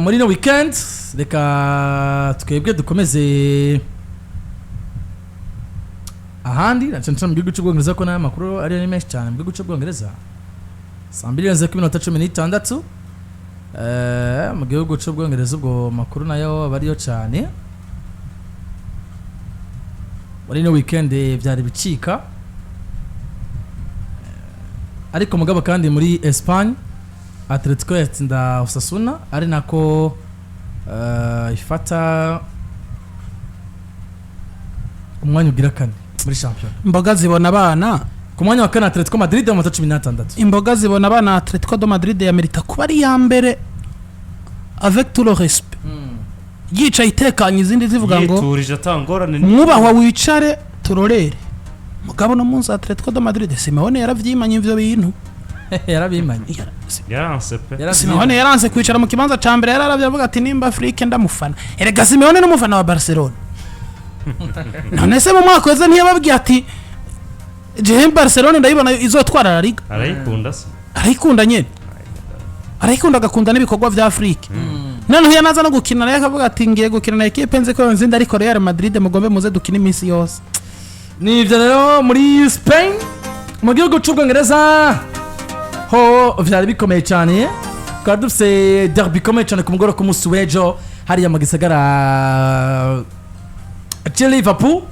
muri no weekend reka twebwe dukomeze ahandi nacanca mu gihugu cy'Ubwongereza ko nayo makuru ari menshi cyane mu gihugu cy'Ubwongereza 2:16 mu gihugu cy'Ubwongereza ubwo makuru nayo bariyo cyane muri no weekend byari bicika ariko mugabo kandi muri Espagne Atletico yatsinda Osasuna ari nako ifata umwanya ugira kane muri champion. Imboga zibona abana ku mwanya wa kane Atletico Madrid mu 16. Imboga zibona abana Atletico de Madrid ya merita kuba ari ya mbere avec tout le respect. Yica itekanye izindi zivuga ngo yiturije atangorane mwubahwa wicare turorere. Mugabo no munsi Atletico de Madrid Simeone yaravyimanye ivyo bintu. Yarabimanye. Yaranse pe. Simeone yaranse kwicara mu kibanza ca mbere yararavye avuga ati nimba Afrique ndamufana. Erega Simeone no mufana wa Barcelona. None se mu mwaka weze ntiyababwiye ati je Barcelona ndayibona izotwara la Liga. Arayikunda se. Arayikunda nyene. Arayikunda gakunda n'ibikorwa vya Afrique. None yanaza no gukina naye akavuga ati ngiye gukina na equipe nze ko nzinda ariko Real Madrid mugombe muze dukina iminsi yose. Ni ivyo rero muri Spain mu gihugu cy'Ubwongereza ho vyari bikomeye cyane kandi dufise derby komeye cyane ku mugoro ku musi w'ejo hariya mu gisagara cya Liverpool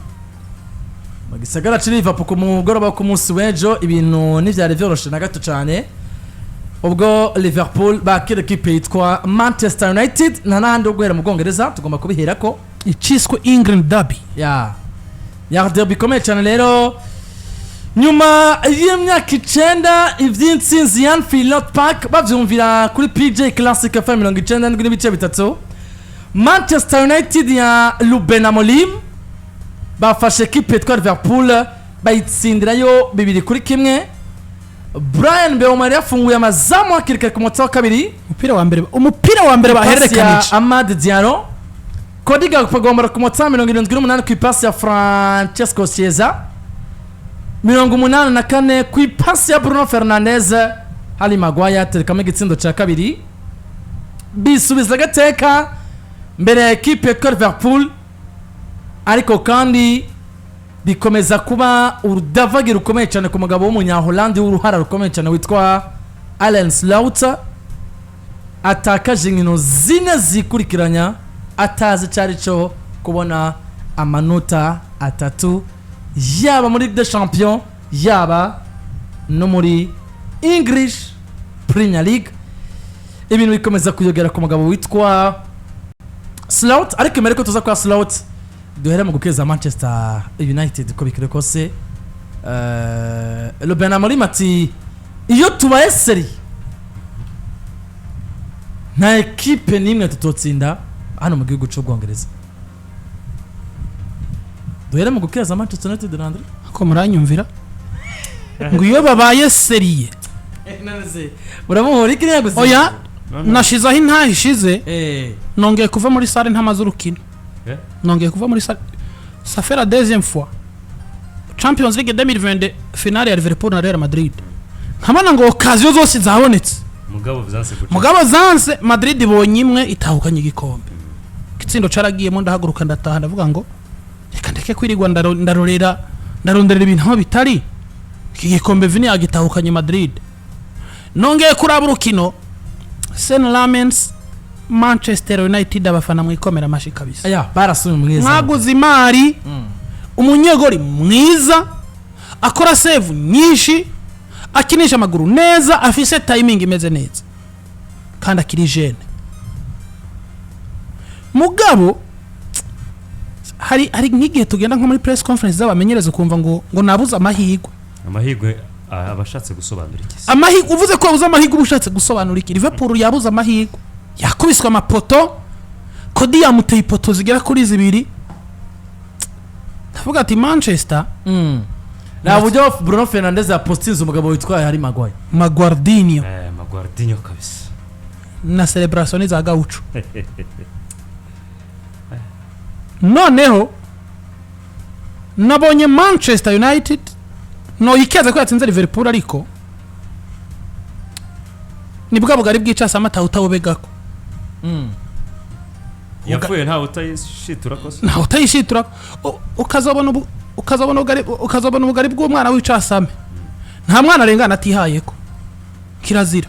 mu gisagara cya Liverpool ku mugoro ku musi w'ejo ibintu n'ivyari vyoroshe na gato cyane ubwo Liverpool bakira equipe yitwa Manchester United nanandi ugwera mu Bwongereza tugomba kubiherako iciswe England derby ya derby komeye cyane rero nyuma y'imyaka 9 ivy'intsinzi ya Anfield Park bavyumvira kuri PJ Classic FM 97 n'ibice bitatu Manchester United ya Ruben Amorim bafashe equipe yitwa Liverpool bayitsindirayo 2-1 Brian Beomar yafunguye amazamu akirika ku munota wa kabiri umupira wa mbere bahererekanije Amad Diallo Kodiga kupagomba ku munota 78 ku ipasi ya Francesco Chiesa 84 ku ipasi ya Bruno Fernandes Harry Maguire tereka igitsindo cya kabiri bisubiza gateka mbere ya equipe ya Liverpool ariko kandi bikomeza kuba urudavagira rukomeye cyane ku mugabo w'umunya-Holland w'uruhara rukomeye cyane witwa Alan Slaughter atakaje inkino zine zikurikiranya atazi cyari cyo kubona amanota 3 yaba muri Ligue des Champions yaba no muri English Premier League ibintu bikomeza kuyogera ku mugabo witwa Slaughter ariko mbere ko tuza kwa Slaughter duhere mu gukeza Manchester United ko bikire kose Ruben Amorim ati iyo tubaye seri na equipe nimwe tutotsinda hano mu gihugu cy'Ubwongereza duhere mu gukeza Manchester United Landry ko muranyumvira ngo iyo babaye seriye nanaze uramuhora iki yaguze oya nashizaho intahishize nongeye kuva muri sare ntamazurukino nongeye kuva muri sare ça fait la deuxième fois Champions League 2020 finale ya Liverpool na Real Madrid nkamana ngo occasion zose zabonetse mugabo zanse Madrid bonyimwe itahukanye igikombe gitsindo caragiye mu ndahaguruka ndataha ndavuga ngo reka ndeke kwirigwa ndarorera ibintu aho bitari iki gikombe vini agitahukanye Madrid nongeye kuraba urukino St. Lamens Manchester United abafana mwikomera mashi kabisa aya barasuye mwiza mwaguze imari umunyegori mwiza akora save nyinshi akinisha amaguru neza afise timing imeze neza kandi akiri jeune mugabo hari nk'igihe tugenda nko muri press conference z'abamenyereza kumva ngo nabuze amahigwe abashatse gusobanura iki amahigwe uvuze ko abuze amahigwe ubushatse gusobanura iki Liverpool yabuze amahigwe yakubiswe amapoto kodi yamuteye ipoto zigera kuri 2 ndavuga ati Manchester na buryo Bruno Fernandes apostinze umugabo witwaye Harry Maguire kabisa na celebration za gaucho noneho nabonye Manchester United no ikeze ko yatsinze Liverpool ariko nibwo bugari bw'icasa amata utawobegako yapfuye ntawe utayishitura kose ntawe utayishitura ukazabona ubugari bw'umwana w'icasame nta mwana arengana atihayeko kirazira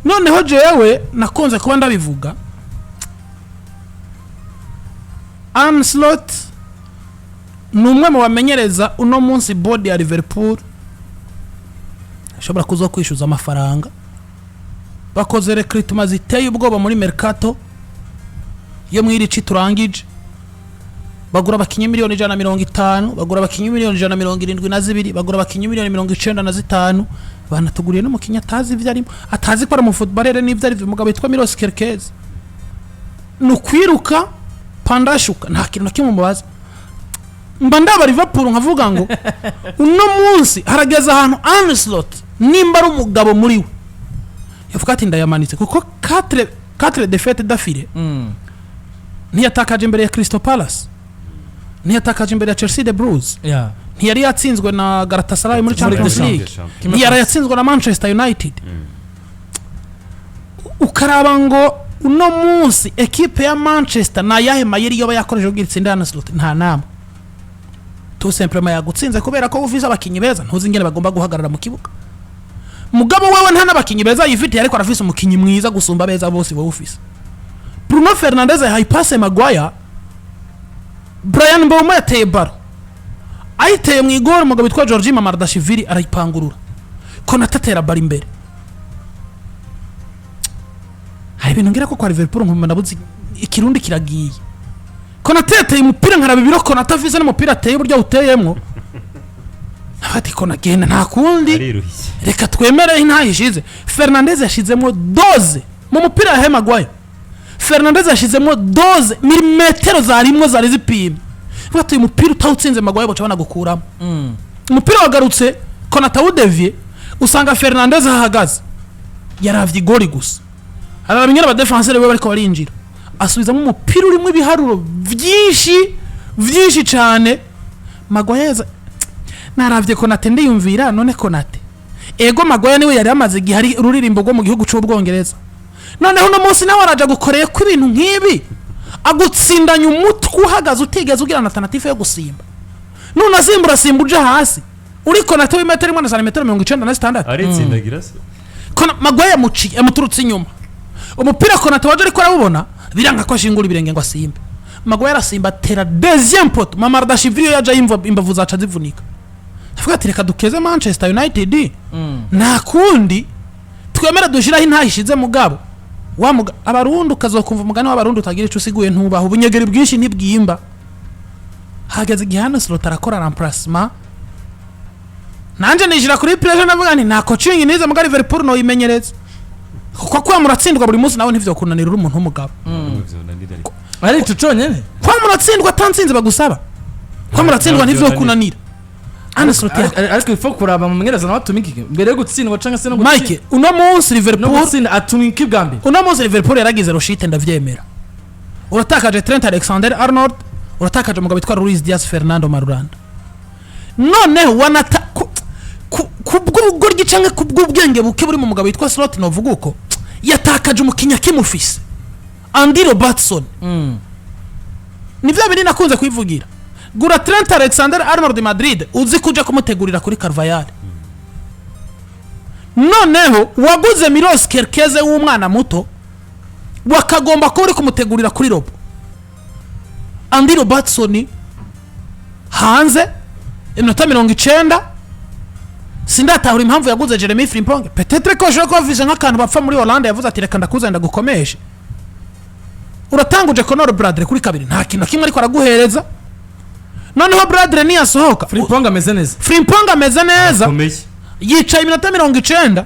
noneho jewe nakunze kuba ndabivuga Anslot numwe mu bamenyereza uno munsi board ya Liverpool ashobora kuzo kwishyuza amafaranga bakoze recruitment ziteye ubwoba muri mercato yo mwiri ci turangije bagura abakinyi miliyoni 150 bagura abakinyi miliyoni 172 bagura abakinyi miliyoni 95 banatuguriye no mukinya atazi ivyo arimo atazi ko ari mu footballere n'ivyo ari umugabo yitwa Miros Kerkez nukwiruka pandashuka nta kintu nakimwe mubaza mba ndaba Liverpool nkavuga ngo uno munsi harageza ahantu Anslot nimba ari umugabo muri we yavuga ati ndayamanitse kuko 4 défaites d'affilée ntiyatakaje imbere ya Crystal Palace ntiyatakaje imbere ya Chelsea the Blues ntiyari yatsinzwe na Galatasaray muri Champions League ntiyari yatsinzwe na Manchester United ukaraba ngo uno munsi equipe ya Manchester na yahe mayeri yo bayakoreje ubwitsinda Anslot nta nama tout simplement yagutsinze kubera ko ufise abakinyi beza ntuzi ingene bagomba guhagarara mu kibuga mugabo wewe nta nabakinyi beza yifite ariko arafise umukinyi mwiza gusumba beza bose wowe ufise Bruno Fernandes hayipase Maguire Brian Mbeumo yateye baro ayiteye mu igoro umugabo witwa Georgi Mamardashvili arayipangurura Konate atera baro imbere hari ibintu ngira ko kwa Liverpool nkumva nabuzi ikirundi kiragiye Konate yateye umupira nkaraba ibiro Konate afise n'umupira ateye uburyo uteyemwo afati Konagenda nta kundi reka twemere intayishize Fernandes yashizemo doze mu mupira ya Maguire Fernandes yashizemo doze milimetero zarimwo zari zipima batuye umupira utawutsinze Maguire bacabana gukuramo umupira wagarutse Konate awudevye usanga Fernandes ahagaze yaravye igori gusa arabinyera abadefenseur be bariko barinjira asubizamo umupira urimo ibiharuro vyinshi cyane Maguire naravye Konate ndiyumvira none Konate ego Maguire niwe yari amaze gihari ururirimbo rwo mu gihugu cy'Ubwongereza noneho no munsi nawe araja gukoreye ku ibintu nk'ibi agutsindanya umutwe uhagaze utigeze ugira na alternative yo gusimba none azimbura uja hasi uri Konate w'imetero 1.96 aritsindagira se Maguire yamuciye amuturutse inyuma umupira Konate waje ariko arabubona biranga ko ashingura ibirenge ngo asimbe Maguire asimba tera deuxième pot Mamardashvili yaje imbavu zaca zivunika avuga ati reka dukeze Manchester United nta kundi twemera dushiraho intayishize mugabo abarundi ukazokumva umugani w'abarundi utagira ico usiguye ntubaho ubunyegeri bwinshi ntibwimba hageze igihano Slot arakora remplacement nanje nijira kuri pressure navuga nti nta coaching nize mugari Liverpool no yimenyereza kuko kwa muratsindwa buri munsi nawe ntivyo kunanira uri umuntu w'umugabo ari tuconyene kwa muratsindwa tansinze bagusaba kwa muratsindwa ntivyo kunanira Anslot ariko ifo kuraba mu menyereza nawe atumiki mbere yo gutsindwa canke se no gutsinda Mike uno munsi Liverpool no gutsinda atumiki bwambe uno munsi Liverpool yaragize roshite ndavyemera uratakaje Trent Alexander-Arnold uratakaje umugabo witwa Luis Diaz Fernando Marulanda none wanata kubw'ubugoryi canke kubw'ubwenge buke buri mu mugabo witwa Slot novuga uko yatakaje umukinya kimufise Andy Robertson nivyo bindi nakunze kwivugira gura Trent Alexander-Arnold Madrid uzi kuja kumutegurira kuri Carvajal noneho waguze Miros Kerkez w'umwana muto wakagomba ko uri kumutegurira kuri Robo Andy Robertson hanze iminota 90 sindatahura impamvu yaguze Jeremy Frimpong peut-être ko je ko vise nk'akantu bapfa muri Hollande yavuze ati reka ndakuzenda gukomeshe uratanguje Conor Bradley kuri kabiri nta kintu kimwe ariko araguhereza noneho Bradley ni yasohoka Frimpong ameze neza yicaye iminota 90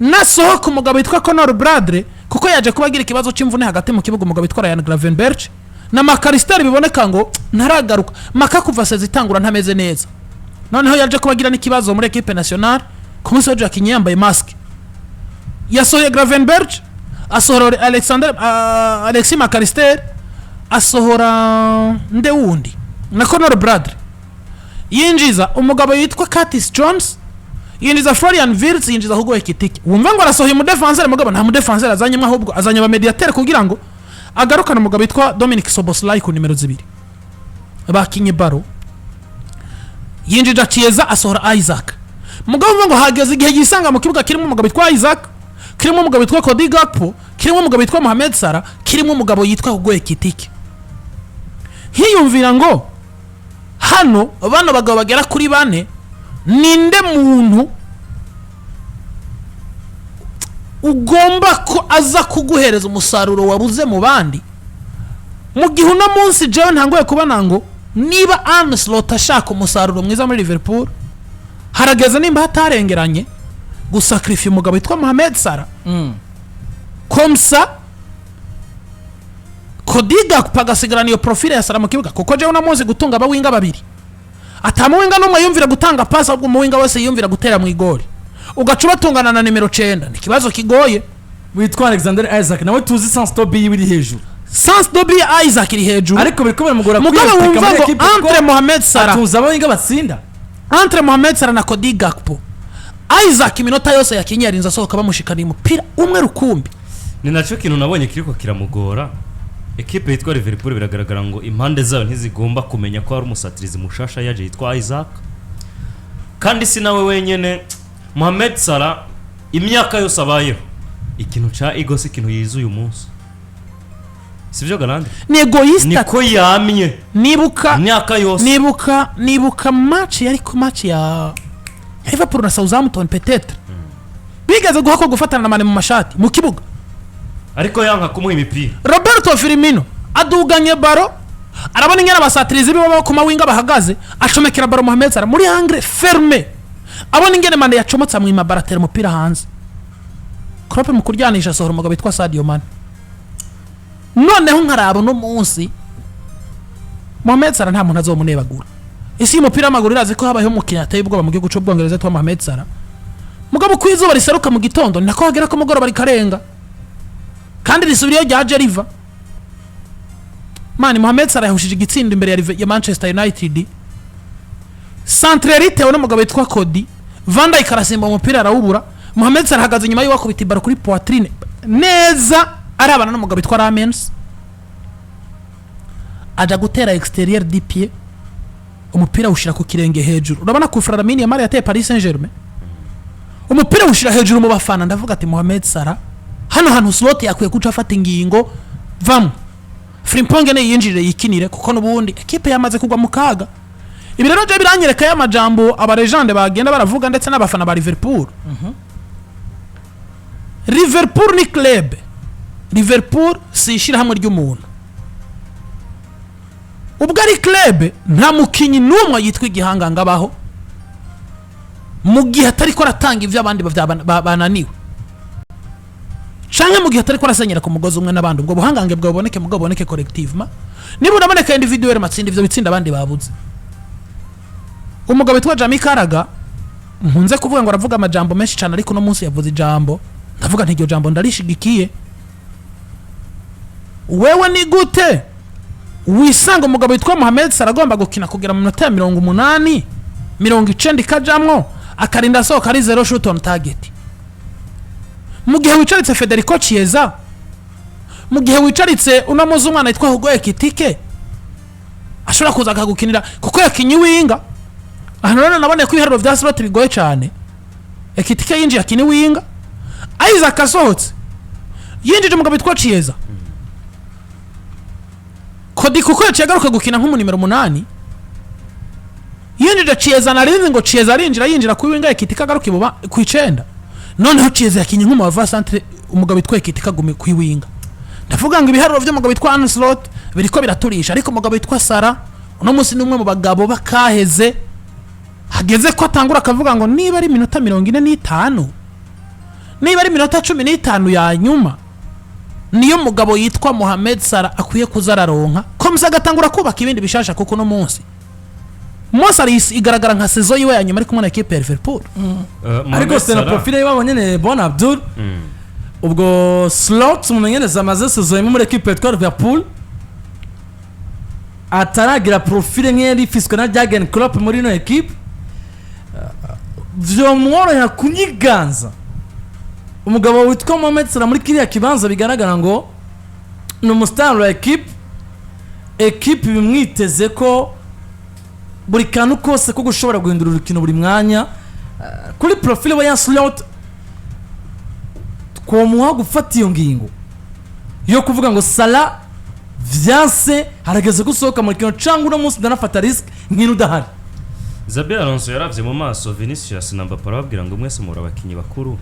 nasohoka umugabo witwa Conor Bradley kuko yaje kubagira ikibazo cy'imvune hagati mu kibuga umugabo witwa Ryan Gravenberch na McAllister biboneka ngo ntaragaruka maka kuva sezitangura ntameze neza noneho yaje kubagira n'ikibazo muri equipe nationale ku munsi w'ejo yakinye yambaye mask yasohoye Gravenberch asohora Alexis McAllister asohora nde wundi na Conor Bradley yinjiza umugabo yitwa Curtis Jones yinjiza Florian Wirtz yinjiza ahubwo Ekitike wumva ngo arasohoye mu defenseur mugabo nta mu defenseur azanyemo ahubwo azanye ba mediateur kugira ngo agarukana umugabo witwa Dominic Soboslai ku nimero 2 bakinye baro yinjija Chiesa asohora Isaac mugabo ngo hageze igihe gisanga mu kibuga kirimo umugabo witwa Isaac kirimo umugabo witwa Cody Gakpo kirimo umugabo witwa Mohamed Salah kirimo umugabo yitwa Hugo Ekitike hiyumvira ngo hano bano bagabo bagera kuri bane ninde muntu ugomba ko aza kuguhereza umusaruro wabuze mu bandi mu gihe uno munsi jewe ntangoye kubana ngo niba Arne Slot ashaka umusaruro mwiza muri Liverpool harageze nimba hatarengeranye gusacrifice umugabo witwa Mohamed Salah komsa kodiga kupagasigarana iyo profile ya Salah mu kibuga kuko jewe uno munsi gutunga abawinga babiri atamuwinga numwe yumvira gutanga pass ahubwo umuwinga wese yumvira gutera mu igori ugacuba tungana na nimero 9 ni kibazo kigoye witwa Alexander Isaac nawe tuzi sans dobi iri hejuru sans dobi Isaac iri hejuru ariko bikomeye mugora mugabo wumva ngo entre Mohamed Salah tuza abawinga batsinda entre Mohamed Salah na Cody Gakpo Isaac iminota yose yakinye yarinza sohoka bamushikana umupira umwe rukumbi ni nacyo kintu nabonye kiriko kiramugora equipe yitwa Liverpool biragaragara ngo impande zayo ntizigomba kumenya ko ari umusatirizi mushasha yaje yitwa Isaac kandi si nawe wenyene Mohamed Salah imyaka yose abayeho ikintu cha ego si kintu yizuye umunsi sivyo Landry ni egoista niko yamye nibuka imyaka yose nibuka match yari ku match ya Liverpool na Southampton peut-être bigaze guhako gufatana na mane mu mashati mu kibuga ariko yanka kumuha imipira Roberto Firmino aduganye baro arabona ingena basatirizi bibo ku mawinga bahagaze acomekera baro Mohamed Salah muri angle ferme abona ingene mane yacomotsa mu imabaratera umupira hanze Klopp mu kuryanisha sohora umugabo witwa Sadio Mane noneho nkarabo no munsi Mohamed Salah nta muntu azomunebagura isi y'umupira w'amaguru irazi ko habayeho umukino ateye ubwoba mu gihugu cy'Ubwongereza witwa Mohamed Salah mugabo kwizuba riseruka mu gitondo nako hagera ko mugoro bari karenga kandi risubiriyo ryaje riva mani Mohamed Salah yahushije igitsinda imbere ya Manchester United centralite wone mugabo witwa Cody Van Dijk arasimba umupira arawubura Mohamed Salah hagaze nyuma y'uko bitibara kuri poitrine neza arabana n'umugabo witwa Ramens aja gutera exterieur du pied umupira ushira ku kirenge hejuru urabona ko Flamini Yamal yateye Paris Saint-Germain umupira ushira hejuru mu bafana ndavuga ati Mohamed Salah hano hantu Slot yakwiye kuca afata ingingo vam Frimpong ne yinjire yikinire kuko nubundi equipe yamaze kugwa mu kaga ibi rero je biranyereka ya majambo aba legende bagenda baravuga ndetse n'abafana ba Liverpool Liverpool ni club Liverpool si ishira hamwe ry'umuntu ubwo ari club nta mukinyi numwe yitwa igihanganga baho mu gihe atari ko ratanga ivyo abandi bananiwe canke mu gihe atari ko rasenyera ku mugozi umwe n'abandi ubwo buhangange bwaboneke mugabo boneke collectivement niba uraboneka individuel matsinda ivyo bitsinda abandi babuze umugabo witwa Jamie Carragher nkunze kuvuga ngo aravuga amajambo menshi cyane ariko no munsi yavuze ijambo ndavuga nti iryo jambo ndarishigikiye wewe ni gute wisanga umugabo witwa Mohamed Salah agomba gukina kugera mu minota 80 90 kajamwo akarinda sohoka ari 0 shoot on target mu gihe wicaritse Federico Chiesa mu gihe wicaritse unamuze umwana yitwa Hugo Ekitike ashobora kuza akagukinira kuko yakinyi winga hano rero nabone ko ibiharuro vya Slot bigoye cyane Ekitike yinjiye akini winga Isaac asohotse yinjije umugabo witwa Chiesa Cody kuko yacigaruka gukina nk'umu numero 8 yinjije Chiesa narinze ngo Chiesa yinjira ku winga Ekitike agaruka ibuba ku 9 noneho Chiesa yakinye nk'umu ava centre umugabo witwa Ekitike agume ku winga ndavuga ngo ibiharuro by'umugabo witwa Arne Slot biriko biraturisha ariko umugabo witwa Salah uno munsi ni umwe mu bagabo bakaheze hageze ko atangura akavuga ngo niba ari minota 45 niba ari minota 15 ya nyuma niyo mugabo yitwa Mohamed Salah akwiye kuzararonka ko msagatangura kubaka ibindi bishasha kuko no munsi Mosaris igaragara nka saison yiwe ya nyuma ari kumwe na equipe ya Liverpool ariko c'est na profile yabo nyene Bon Abdul ubwo Slot mumenyereza amaze saison muri equipe ya Liverpool ataragira profile nk'eri fiswe na Jurgen Klopp muri no equipe vyomworohera kunyiganza umugabo witwa Mohamed Salah muri kiriya kibanza bigaragara ngo ni umustar wa equipe bimwiteze ko buri kantu kose ko gushobora guhindura urukino buri mwanya kuri profile wa Slot twomuha gufata iyo ngingo yo kuvuga ngo Salah vyanse harageze gusohoka mu kino cangwa uno munsi ndanafata risk nk'inu dahari. Xabi Alonso yaravye mu maso Vinicius na Mbappé arababwira ngo mwese muri abakinyi bakuru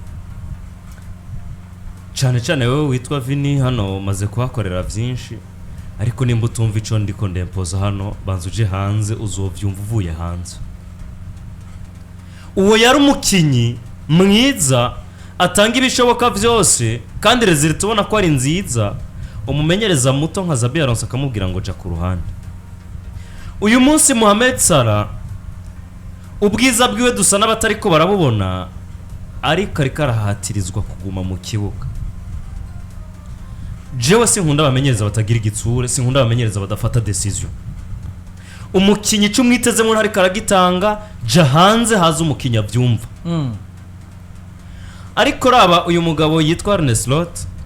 cyane wewe witwa Vini hano maze kuhakorera byinshi ariko nimba utumva ico ndiko ndempoza hano banzuje hanze uzovyumva uvuye hanze. Uwo yari umukinyi mwiza atanga ibishoboka vyose kandi result tubona ko ari nziza umumenyereza muto nka Xabi Alonso akamubwira ngo ja ku ruhande. Uyu munsi Mohamed Salah ubwiza bwiwe dusa n'abatariko barabubona ariko arahatirizwa kuguma mu kibuga. Jewe sinkunda abamenyereza batagira igitsure, sinkunda abamenyereza badafata decision. Umukinyi cyumwiteze mu ntari karagitanga ja hanze haza umukinya byumva. Ariko raba uyu mugabo yitwa Arne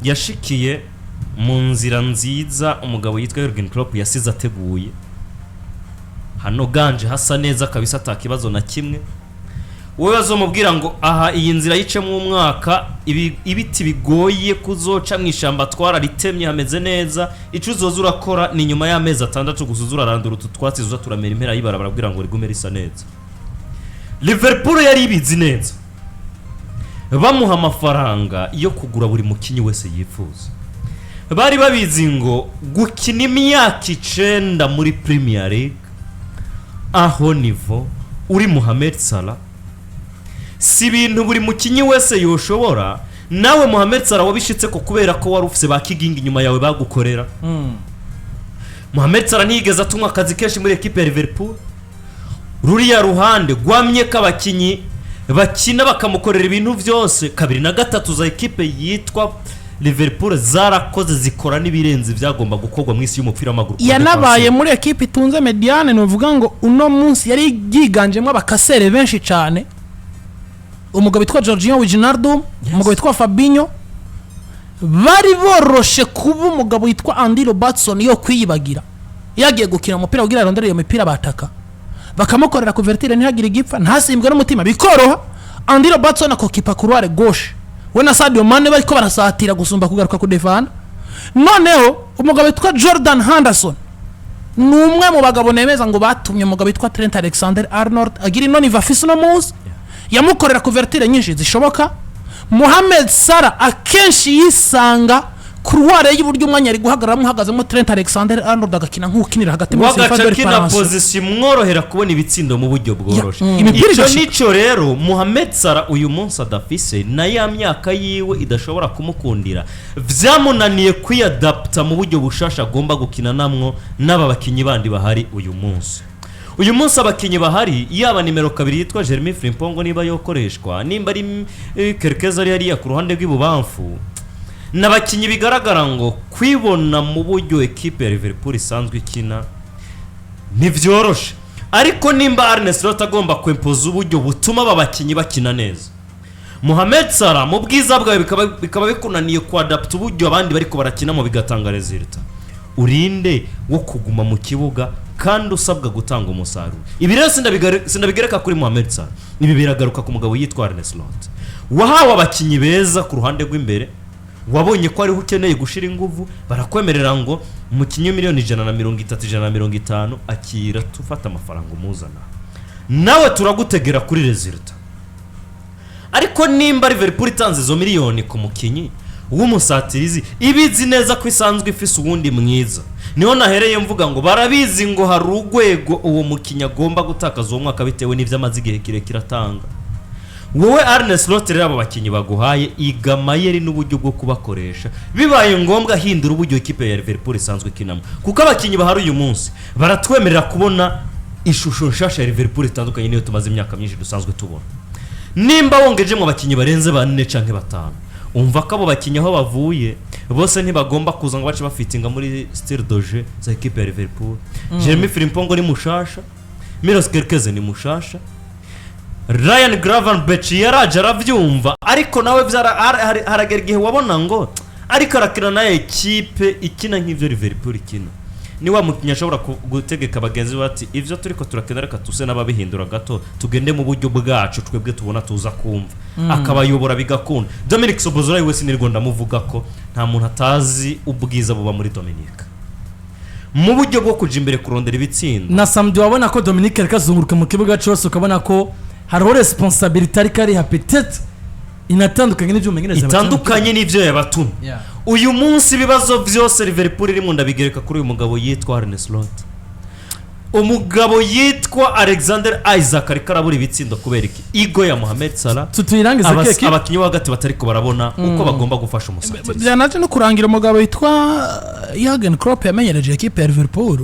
yashikiye mu nzira nziza umugabo yitwa Jurgen Klopp yasize ateguye. Hano ganje hasa neza kabisa atakibazo na kimwe. Wowe bazomubwira ngo aha iyi nzira yice mu mwaka ibiti bigoye kuzoca mwishamba twararitemye hameze neza ico uzoza urakora ni nyuma y'amezi 6 gusuzura randura tutwatsi zuza turamera impera yibarabara bwira ngo rigume risa neza. Liverpool yari ibizi neza bamuha amafaranga yo kugura buri mukinyi wese yifuza. Bari babizi ngo gukina imyaka 9 muri Premier League aho nivo uri Mohamed Salah si ibintu buri mukinyi wese yoshobora. Nawe Mohamed Salah wabishitse ko kubera ko wari ufise bakiginga inyuma yawe bagukorera. Mohamed Salah nigeze atumwa akazi kenshi muri equipe ya Liverpool. Ruriya ruhande gwamye kabakinyi bakina bakamukorera ibintu vyose. 2 na 3 za equipe yitwa Liverpool zarakoze zikora nibirenze byagomba gukorwa mu isi y'umupira w'amaguru. Yanabaye muri equipe itunze mediane no vuga ngo uno munsi yari yiganjemo abakasere benshi cyane. Umugabo witwa Jorginho Wijnaldum, umugabo witwa Fabinho bari boroshe kuba umugabo witwa Andy Robertson yo kwiyibagira. Yagiye gukina umupira ugira rondere iyo mipira bataka. Bakamukorera kuvertire ntihagire igipfa ntasimbwe n'umutima bikoroha. Andy Robertson akokipa couloir gauche. We na Sadio Mane bariko barasatira gusumba kugaruka ku defana. Noneho umugabo witwa Jordan Henderson numwe mu bagabo nemeza ngo batumye umugabo witwa Trent Alexander-Arnold agira inoni vafise no muzi yamukorera kuvertire nyinshi zishoboka. Mohamed Salah akenshi yisanga kuruware y'uburyo umwanya ari guhagarara muhagazemo Trent Alexander-Arnold agakina nk'ukinira hagati mu kina position mworohera kubona ibitsindo mu buryo bworoshe. Ico nico rero Mohamed Salah uyu munsi adafise na ya myaka yiwe idashobora kumukundira vyamunaniye kwiadapta mu buryo bushasha agomba gukina namwo n'aba bakinyi bandi bahari uyu munsi. Uyu munsi abakinyi bahari yaba nimero 2 yitwa Jeremy Frimpong niba yokoreshwa nimba ari Kerekeza ari ya ku ruhande rw'ibubamfu n'abakinyi bigaragara ngo kwibona mu buryo equipe ya Liverpool isanzwe ikina ntivyoroshe. Ariko nimba Arne Slot agomba kwempoza uburyo butuma abakinyi bakina neza. Mohamed Salah mu bwiza bwawe bikaba bikunaniye kuadapt uburyo abandi bariko barakina mu bigatanga result. Urinde wo kuguma mu kibuga kandi usabwa gutanga umusaruro. Ibi rero sindabigereka kuri Mohamed Salah. Ibi biragaruka ku mugabo yitwa Arne Slot. Wahawe abakinyi beza ku ruhande rw'imbere. Wabonye ko ari ukeneye gushira inguvu barakwemerera ngo umukinyi miliyoni 130-150 akira tufata amafaranga umuzana. Nawe turagutegera kuri result. Ariko nimba Liverpool itanze zo miliyoni ku mukinyi w'umusatirizi ibizi neza ko isanzwe ifise uwundi mwiza. Niho nahereye mvuga ngo barabizi ngo hari urwego uwo mukinya agomba gutakaza uwo mwaka bitewe n'ivyo amazigihe kirekire atanga. Wowe Arne Slot rero abo bakinyi baguhaye igamayeri n'uburyo bwo kubakoresha bibaye ngombwa hindura uburyo equipe ya Liverpool isanzwe kinamo kuko abakinyi bahari uyu munsi baratwemerera kubona ishusho nshasha ya Liverpool itandukanye niyo tumaze imyaka myinshi dusanzwe tubona. Nimba wongeje mu bakinyi barenze 4 canke 5 umva ko abo bakinyi aho bavuye bose ntibagomba kuza ngo bace bafitinga muri style doje za equipe ya Liverpool. Jeremy Frimpong ni mushasha, Milos Kerkeze ni mushasha, Ryan Gravenberch yaraje aravyumva ariko nawe haragera igihe wabona ngo ariko arakina na equipe ikina nk'ivyo Liverpool ikina ni wa mukinya ashobora gutegeka bagenzi bati ivyo turiko turakena reka tuse n'ababihindura gato tugende mu buryo bwacu twebwe tubona tuza kumva akabayobora bigakunda. Dominic Sobozora wese ni Rwanda muvuga ko nta muntu atazi ubwiza buba muri Dominic mu buryo bwo kuja imbere kurondera ibitsindo na samedi wabona ko Dominic yakazunguruka mu kibuga cyose ukabona ko hariho responsibility ariko ari peut-être inatandukanye n'ibyo umenyereza itandukanye n'ibyo yabatumye uyu munsi ibibazo byose Liverpool iri mu ndabigereka kuri uyu mugabo yitwa Arne umugabo yitwa Alexander Isaac ariko arabura ibitsindo kubera iki igo ya Mohamed Salah tutuyirangiza keke abakinyi hagati batariko barabona uko bagomba gufasha umusatsi byanaje no kurangira umugabo yitwa Jurgen Klopp yamenyereje equipe ya Liverpool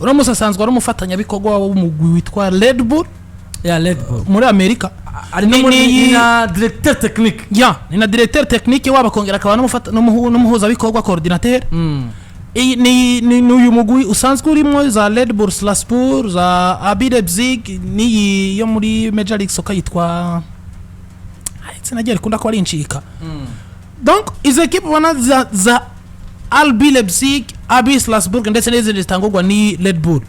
uramusa sanzwe ari umufatanya bikogwa w'umugwi witwa Red Bull muri Amerika ari ni na directeur technique ni na directeur technique wabakongera akaba n'umuhuza bikogwa coordinateur ni uyu mugwi usanzwe urimo za Red Bull Salzburg za RB Leipzig ni yo muri Major League Soccer yitwa sinagera kunda ko ari incika donc izo equipe wana za RB Leipzig RB Salzburg ndetse n'izindi zitangurwa ni Red Bull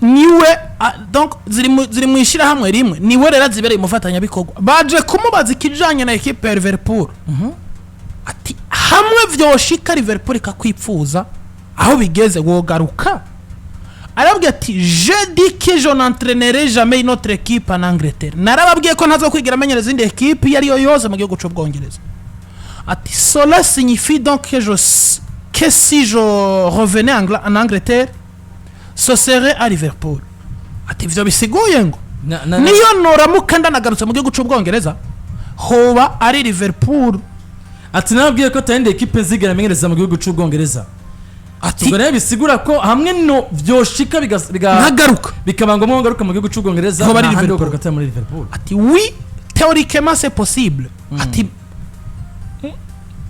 niwe donc ziri mu ishira hamwe rimwe niwe rero zibereye umufatanya bikogwa baje kumubaza ikijanye na equipe ya Liverpool ati hamwe vyoshika Liverpool kakwipfuza aho bigeze wogaruka arabwiye ati je dis que je n'entraînerai jamais une autre équipe en Angleterre narababwiye ko ntazo kwigira amenyereza indi equipe yari yo yose mu gihugu cy'Ubwongereza ati cela signifie donc que si je revenais en Angleterre ce serait à Liverpool ati vyo bisiguye ngo niyo noramuka ndanagarutse mu gihugu cy'Ubwongereza hoba ari Liverpool ati nabwiye ko tayende equipe zigera amenyereza mu gihugu cy'Ubwongereza ati ubwo bisigura ko hamwe no vyoshika bigagaruka bikabanga mu ngaruka mu gihugu cy'Ubwongereza hoba ari Liverpool muri Liverpool ati oui théoriquement c'est possible ati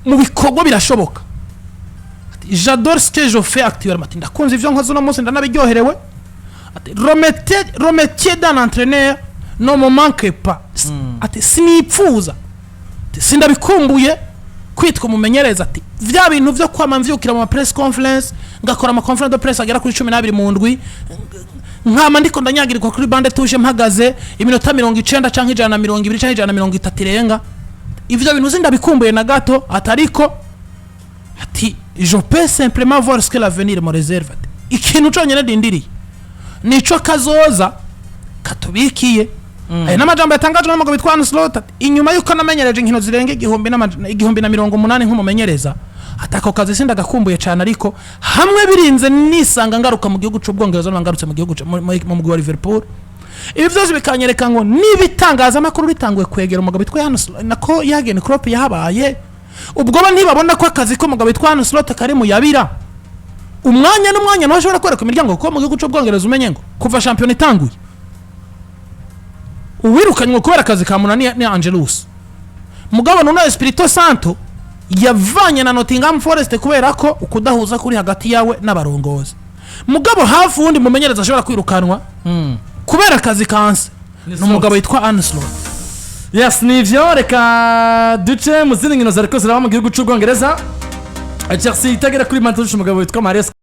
mu bikorwa birashoboka ati j'adore ce que je fais actuellement ati ndakunze ivyo nkoze no munsi ndanabiryoherewe ati remettez dans l'entraîneur no me manque pas ati sinipfuza ati sindabikumbuye kwitwa mumenyereza ati vya bintu vyo kwama mvyukira mu press conference ngakora ama conference de press agera kuri 12 mu ndwi nkama ndiko ndanyagirwa kuri bande tuje mpagaze iminota 90 canke 120 canke 130 irenga ivyo bintu zindabikumbuye na gato atariko ati je peux simplement voir ce que l'avenir me réserve ikintu conyene dindiri nico kazoza katubikiye n'amajambo yatangajwe n'umugabo witwa Arne inyuma yuko namenyereje inkino zirenga 1,180 nk'umumenyereza atako kazi sinda gakumbuye cyane ariko hamwe birinze nisanga ngaruka mu gihugu cy'Ubwongereza n'angarutse mu gihugu mu mugwi wa Liverpool ibi byose bikanyereka ngo nibitangaza makuru bitanguye kwegera umugabo witwa Arne nako Jurgen Klopp yahabaye ubwo ba ntibabona ko akazi ko umugabo witwa Arne kari mu yabira umwanya n'umwanya no ashobora kwereka imiryango ko mu gihugu cy'Ubwongereza umenye ngo kuva champion itanguye uwirukanywe kubera akazi ka munani ni Angelus mugabo none Espirito Santo yavanye na Nottingham Forest kubera ko ukudahuza kuri hagati yawe n'abarongozi mugabo hafu wundi mumenyereza ashobora kwirukanwa kubera akazi kanse n'umugabo yitwa Arne yes nivyo reka duce mu zindi nkino zariko ziraba mu gihugu cy'Ubwongereza Chelsea itagera kuri Manchester umugabo witwa Mares